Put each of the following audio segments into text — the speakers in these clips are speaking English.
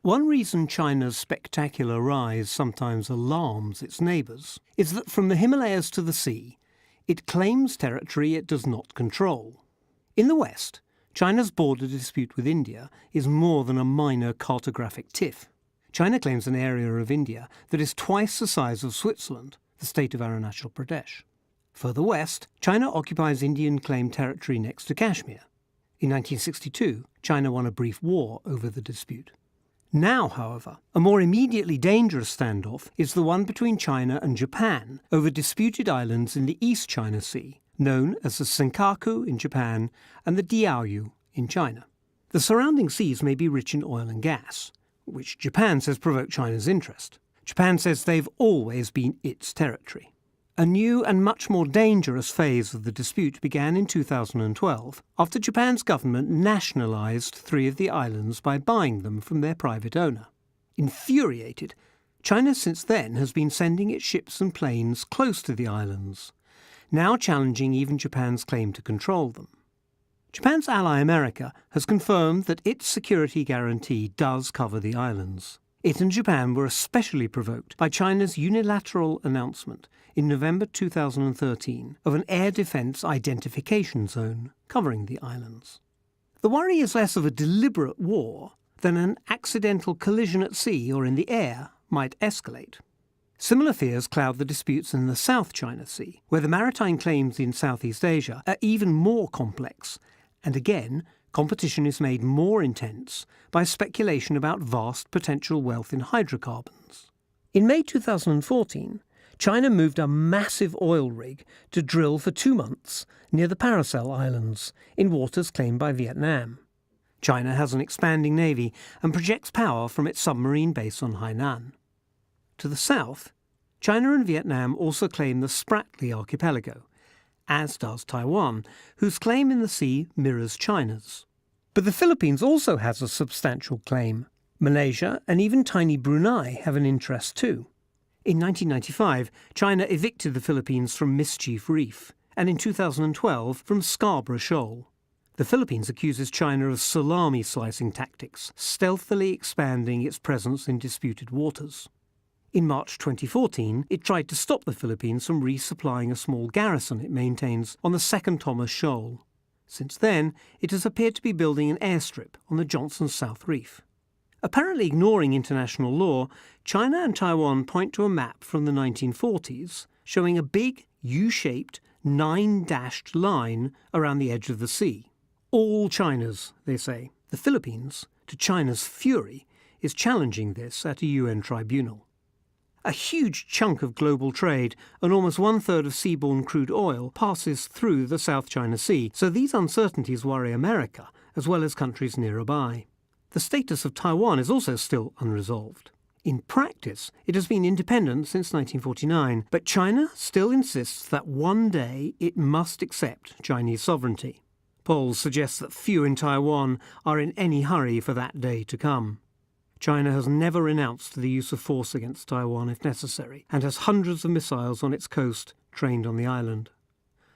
One reason China's spectacular rise sometimes alarms its neighbours is that from the Himalayas to the sea, it claims territory it does not control. In the West, China's border dispute with India is more than a minor cartographic tiff. China claims an area of India that is twice the size of Switzerland, the state of Arunachal Pradesh. Further west, China occupies Indian-claimed territory next to Kashmir. In 1962, China won a brief war over the dispute. Now, however, a more immediately dangerous standoff is the one between China and Japan over disputed islands in the East China Sea, known as the Senkaku in Japan and the Diaoyu in China. The surrounding seas may be rich in oil and gas, which Japan says provoke China's interest. Japan says they've always been its territory. A new and much more dangerous phase of the dispute began in 2012 after Japan's government nationalised 3 of the islands by buying them from their private owner. Infuriated, China since then has been sending its ships and planes close to the islands, now challenging even Japan's claim to control them. Japan's ally America has confirmed that its security guarantee does cover the islands. It and Japan were especially provoked by China's unilateral announcement in November 2013 of an air defence identification zone covering the islands. The worry is less of a deliberate war than an accidental collision at sea or in the air might escalate. Similar fears cloud the disputes in the South China Sea, where the maritime claims in Southeast Asia are even more complex, and again, competition is made more intense by speculation about vast potential wealth in hydrocarbons. In May 2014, China moved a massive oil rig to drill for 2 months near the Paracel Islands, in waters claimed by Vietnam. China has an expanding navy and projects power from its submarine base on Hainan. To the south, China and Vietnam also claim the Spratly Archipelago, as does Taiwan, whose claim in the sea mirrors China's. But the Philippines also has a substantial claim. Malaysia and even tiny Brunei have an interest too. In 1995, China evicted the Philippines from Mischief Reef, and in 2012 from Scarborough Shoal. The Philippines accuses China of salami-slicing tactics, stealthily expanding its presence in disputed waters. In March 2014, it tried to stop the Philippines from resupplying a small garrison it maintains on the Second Thomas Shoal. Since then, it has appeared to be building an airstrip on the Johnson South Reef. Apparently ignoring international law, China and Taiwan point to a map from the 1940s showing a big U-shaped 9-dashed line around the edge of the sea. All China's, they say. The Philippines, to China's fury, is challenging this at a UN tribunal. A huge chunk of global trade and almost 1/3 of seaborne crude oil passes through the South China Sea, so these uncertainties worry America as well as countries nearby. The status of Taiwan is also still unresolved. In practice, it has been independent since 1949, but China still insists that one day it must accept Chinese sovereignty. Polls suggest that few in Taiwan are in any hurry for that day to come. China has never renounced the use of force against Taiwan if necessary, and has hundreds of missiles on its coast trained on the island.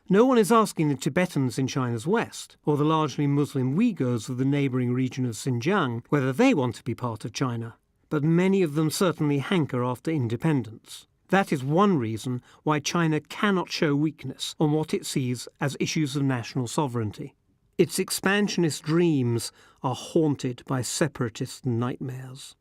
No one is asking the Tibetans in China's west, or the largely Muslim Uyghurs of the neighbouring region of Xinjiang, whether they want to be part of China, but many of them certainly hanker after independence. That is one reason why China cannot show weakness on what it sees as issues of national sovereignty. Its expansionist dreams are haunted by separatist nightmares.